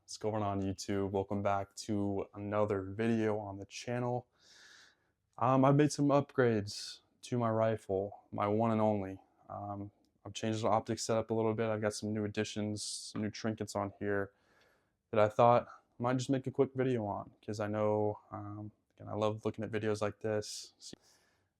What's going on YouTube? Welcome back to another video on the channel. I've made some upgrades to my rifle, my one and only. I've changed the optic setup a little bit. I've got some new additions, some new trinkets on here that I thought I might just make a quick video on because I know again, I love looking at videos like this.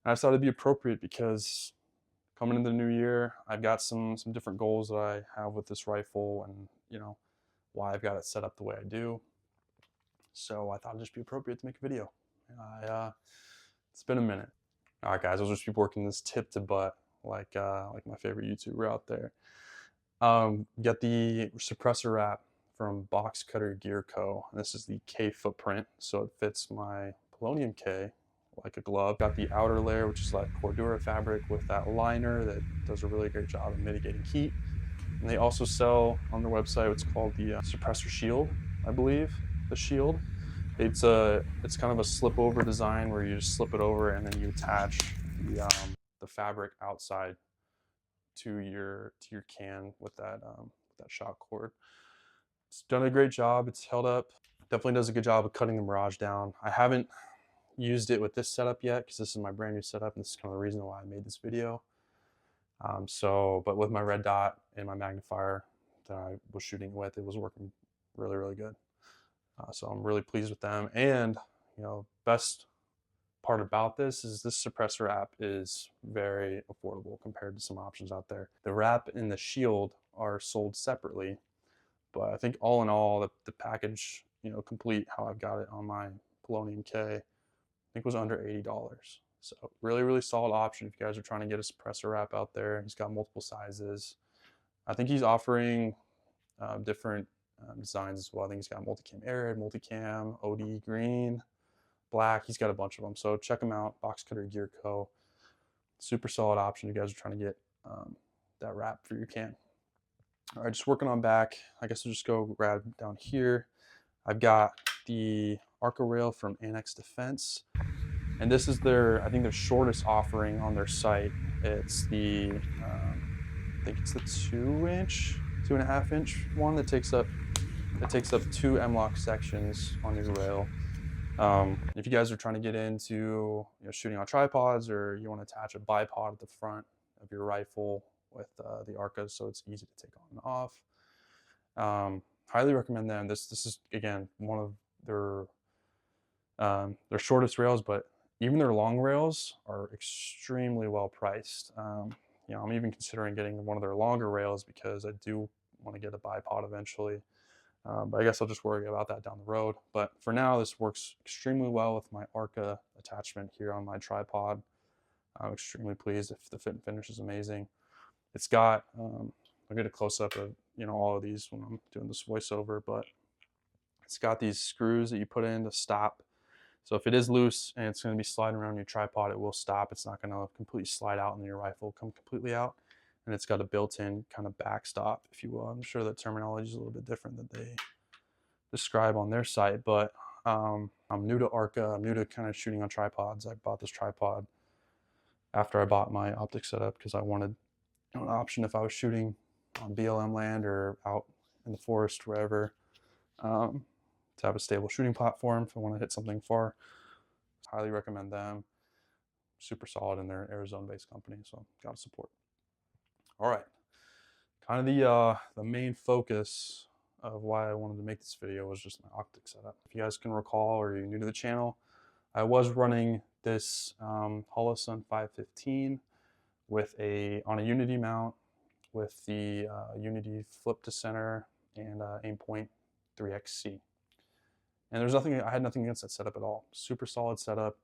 And I thought it'd be appropriate because coming into the new year, I've got some different goals that I have with this rifle, and why I've got it set up the way I do. So I thought it'd just be appropriate to make a video. It's been a minute. All right, guys, I'll just be working this tip to butt like my favorite YouTuber out there. Got the suppressor wrap from Box Cutter Gear Co. And this is the K footprint, so it fits my Polonium K like a glove. Got the outer layer, which is like Cordura fabric with that liner that does a really great job of mitigating heat. And they also sell on their website what's called the suppressor shield, I believe, the shield. It's kind of a slip over design where you just slip it over and then you attach the fabric outside to your can with that shock cord. It's done a great job. It's held up. Definitely does a good job of cutting the mirage down. I haven't used it with this setup yet because this is my brand new setup, and this is kind of the reason why I made this video. But with my red dot and my magnifier that I was shooting with, it was working really, really good. So I'm really pleased with them. And best part about this is this suppressor wrap is very affordable compared to some options out there. The wrap and the shield are sold separately, but I think all in all, the package, complete how I've got it on my Polonium K, I think was under $80. So really, really solid option if you guys are trying to get a suppressor wrap out there. He's got multiple sizes. I think he's offering different designs as well. I think he's got multicam arid, multicam, OD green, black. He's got a bunch of them. So check him out, Box Cutter Gear Co. Super solid option if you guys are trying to get that wrap for your can. All right, just working on back. I guess I'll just go grab down here. I've got the ARCA rail from Annex Defense. And this is I think their shortest offering on their site. It's the, I think it's the 2.5 inch one that takes up 2 M-LOK sections on your rail. If you guys are trying to get into shooting on tripods, or you want to attach a bipod at the front of your rifle with the ARCA, so it's easy to take on and off. Highly recommend them. This is again one of their shortest rails, but even their long rails are extremely well priced. I'm even considering getting one of their longer rails because I do want to get a bipod eventually. But I guess I'll just worry about that down the road. But for now, this works extremely well with my ARCA attachment here on my tripod. I'm extremely pleased. If the fit and finish is amazing. It's got, I'll get a close up of all of these when I'm doing this voiceover, but it's got these screws that you put in to stop. So if it is loose and it's going to be sliding around your tripod, it will stop. It's not going to completely slide out and your rifle will come completely out. And it's got a built-in kind of backstop, if you will. I'm sure that terminology is a little bit different that they describe on their site, but I'm new to ARCA. I'm new to kind of shooting on tripods. I bought this tripod after I bought my optic setup because I wanted an option if I was shooting on BLM land or out in the forest, wherever, to have a stable shooting platform if I want to hit something far. Highly recommend them. Super solid, in their Arizona-based company, so gotta support. All right, kind of the main focus of why I wanted to make this video was just my optic setup. If you guys can recall, or you're new to the channel, I was running this Helos 515 with on a Unity mount with the Unity flip to center and Aimpoint 3XC. And I had nothing against that setup at all. Super solid setup.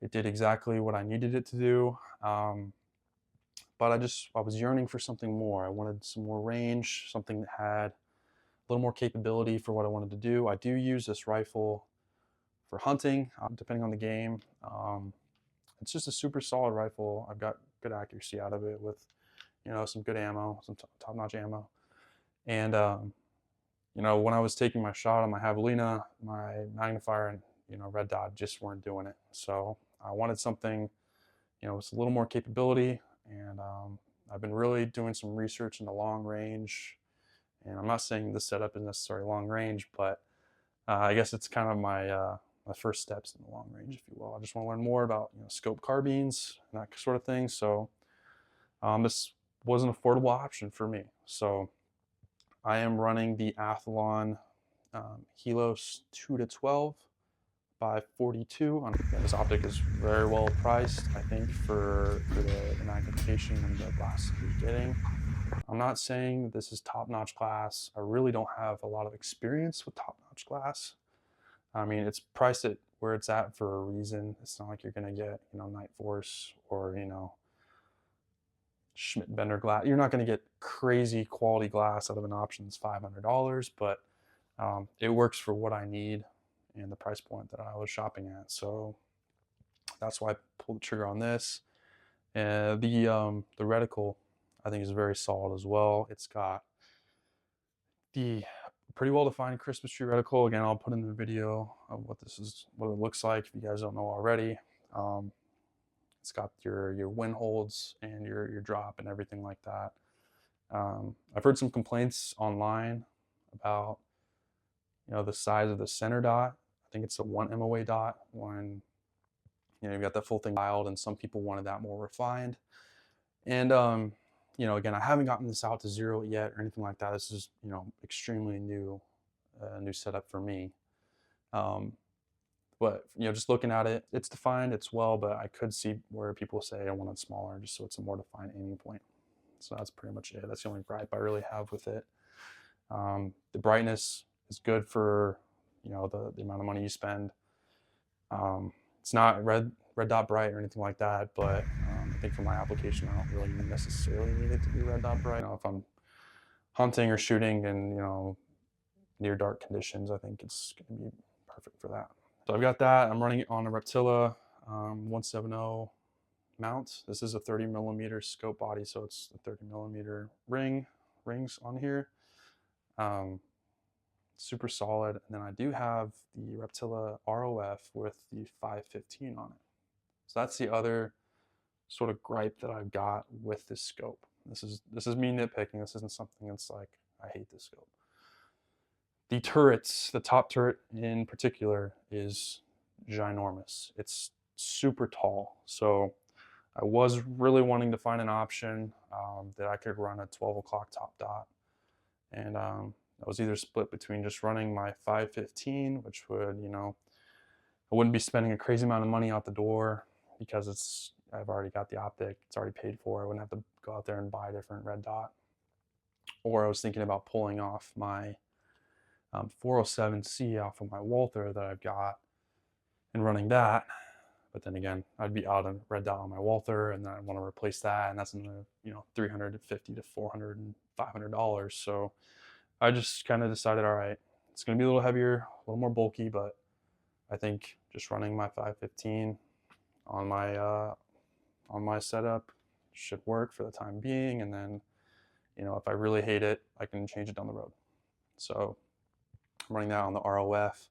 It did exactly what I needed it to do. But I was yearning for something more. I wanted some more range, something that had a little more capability for what I wanted to do. I do use this rifle for hunting, depending on the game. It's just a super solid rifle. I've got good accuracy out of it with, some good ammo, some top-notch ammo. And, when I was taking my shot on my Javelina, my magnifier and, red dot just weren't doing it. So I wanted something, with a little more capability. And I've been really doing some research into long range And I'm not saying this setup is necessarily long range, but I guess it's kind of my first steps in the long range, if you will. I just want to learn more about scope carbines and that sort of thing. So this was an affordable option for me. So I am running the Athlon Helos 2-12 by 42. This optic is very well priced, I think, for the magnification and the glass you're getting. I'm not saying this is top-notch glass. I really don't have a lot of experience with top-notch glass. I mean, it's priced at where it's at for a reason. It's not like you're gonna get, Night Force or, Schmidt Bender glass. You're not gonna get crazy quality glass out of an option that's $500, but it works for what I need and the price point that I was shopping at. So that's why I pulled the trigger on this. And the reticle, I think, is very solid as well. It's got the pretty well defined Christmas tree reticle. Again, I'll put in the video of what it looks like if you guys don't know already. It's got your wind holds and your drop and everything like that. I've heard some complaints online about the size of the center dot. I think it's a 1 MOA dot when you've got that full thing dialed, and some people wanted that more refined. And again, I haven't gotten this out to zero yet or anything like that. This is extremely new setup for me. But just looking at it, it's defined, it's well, but I could see where people say I want it smaller just so it's a more defined aiming point. So that's pretty much it. That's the only gripe I really have with it. The brightness is good for the amount of money you spend. It's not red dot bright or anything like that, but I think for my application, I don't really necessarily need it to be red dot bright. If I'm hunting or shooting in near dark conditions, I think it's going to be perfect for that. So I've got that. I'm running it on a Reptilia 170 mount. This is a 30mm scope body, so it's a 30mm rings on here. Super solid. And then I do have the Reptilia ROF with the 515 on it. So that's the other sort of gripe that I've got with this scope. This is me nitpicking. This isn't something that's like, I hate this scope. The turrets, the top turret in particular, is ginormous. It's super tall. So I was really wanting to find an option that I could run a 12 o'clock top dot. And I was either split between just running my 515, which would, I wouldn't be spending a crazy amount of money out the door because I've already got the optic, it's already paid for. I wouldn't have to go out there and buy a different red dot. Or I was thinking about pulling off my 407C off of my Walther that I've got and running that. But then again, I'd be out a red dot on my Walther, and then I want to replace that, and that's another $350 to $400 and $500. So I just kind of decided, all right, it's going to be a little heavier, a little more bulky, but I think just running my 515 on my setup should work for the time being, and then if I really hate it, I can change it down the road. So I'm running that on the ROF,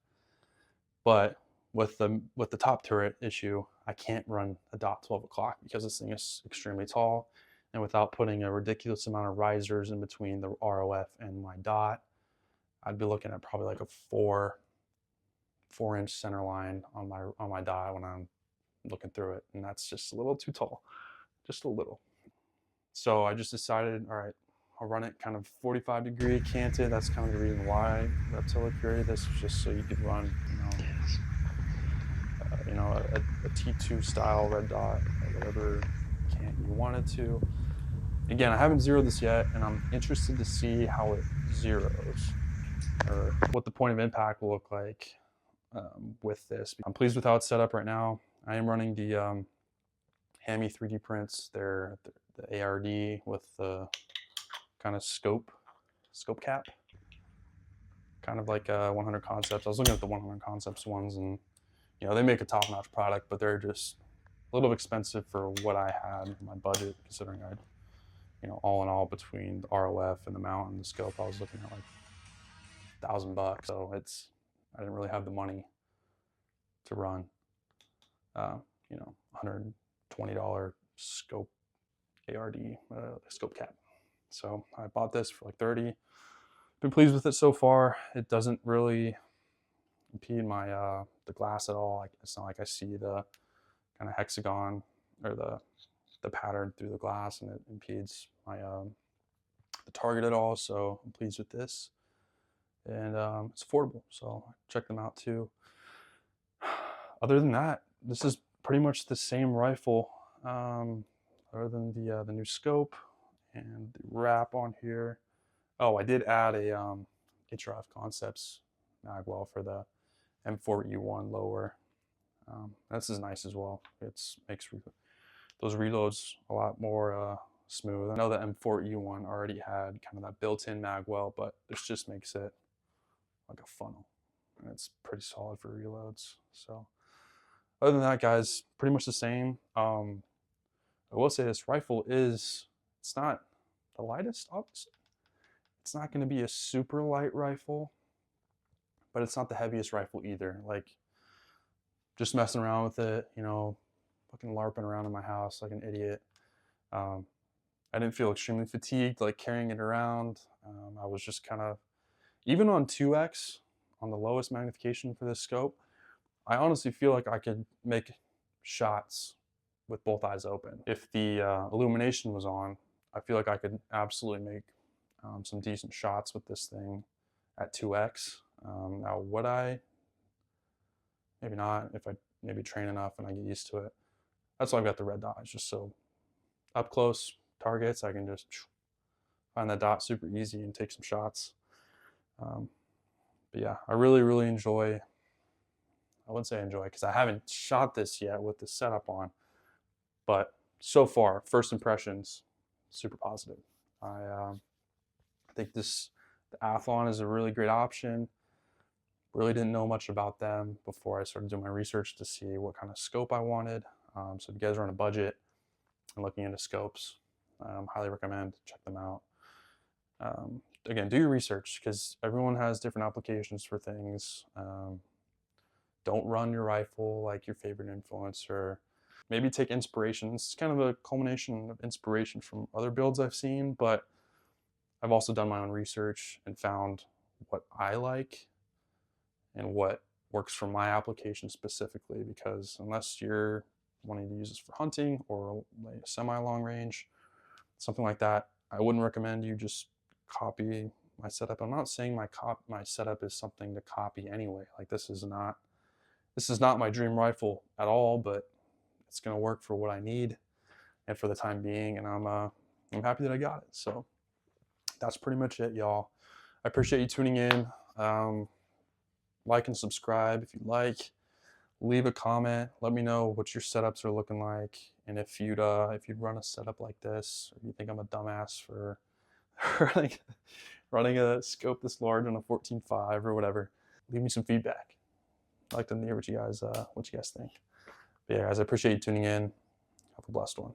but with the top turret issue, I can't run a dot 12 o'clock because this thing is extremely tall, and without putting a ridiculous amount of risers in between the ROF and my dot, I'd be looking at probably like a 4-inch center line on my dot when I'm looking through it, and that's just a little too tall, just a little. So I just decided, all right, I'll run it kind of 45-degree canted. That's kind of the reason why Reptilia created this, was just so you could run, a T2 style red dot or whatever cant you wanted to. Again, I haven't zeroed this yet, and I'm interested to see how it zeroes or what the point of impact will look like with this. I'm pleased with how it's set up right now. I am running the Hammy 3D prints. They're the ARD with the kind of scope cap, kind of like 100 Concepts. I was looking at the 100 Concepts ones, and they make a top-notch product, but they're just a little expensive for what I had in my budget, considering I, all in all, between the ROF and the mount and the scope, I was looking at like $1,000. So I didn't really have the money to run, $120 scope ARD scope cap. So I bought this for like $30. been pleased with it so far. It doesn't really impede my the glass at all. Like, it's not like I see the kind of hexagon or the pattern through the glass, and it impedes my the target at all. So I'm pleased with this, and it's affordable, so check them out too. Other than that, this is pretty much the same rifle, other than the new scope and the wrap on here. Oh, I did add a HRF Concepts magwell for the M4E1 lower. This is nice as well. It makes those reloads a lot more smooth. I know the M4E1 already had kind of that built-in magwell, but this just makes it like a funnel, and it's pretty solid for reloads. So other than that, guys, pretty much the same. I will say this rifle it's not the lightest, obviously. It's not going to be a super light rifle, but it's not the heaviest rifle either. Like, just messing around with it, you know, fucking LARPing around in my house like an idiot. I didn't feel extremely fatigued like carrying it around. I was just kind of, even on 2x, on the lowest magnification for this scope, I honestly feel like I could make shots with both eyes open. If the illumination was on, I feel like I could absolutely make some decent shots with this thing at 2x. Now, would I? Maybe not, if I maybe train enough and I get used to it. That's why I've got the red dots, just so up close targets, I can just find that dot super easy and take some shots. But yeah, I really enjoy, I wouldn't say enjoy, because I haven't shot this yet with the setup on, but so far, first impressions, super positive. I think the Athlon is a really great option. Really didn't know much about them before I started doing my research to see what kind of scope I wanted. So if you guys are on a budget and looking into scopes, highly recommend check them out. Again, do your research, because everyone has different applications for things. Don't run your rifle like your favorite influencer. Maybe take inspiration. This is kind of a culmination of inspiration from other builds I've seen, but I've also done my own research and found what I like and what works for my application specifically, because unless you're wanting to use this for hunting or like semi-long range, something like that, I wouldn't recommend you just copy my setup. I'm not saying my setup is something to copy anyway. Like, this is not my dream rifle at all, but it's gonna work for what I need and for the time being, and I'm happy that I got it. So that's pretty much it, y'all. I appreciate you tuning in. Like and subscribe if you like. Leave a comment. Let me know what your setups are looking like, and if you'd run a setup like this, or you think I'm a dumbass for running a scope this large on a 14.5 or whatever. Leave me some feedback. I'd like to hear what you guys think. But yeah, guys, I appreciate you tuning in. Have a blessed one.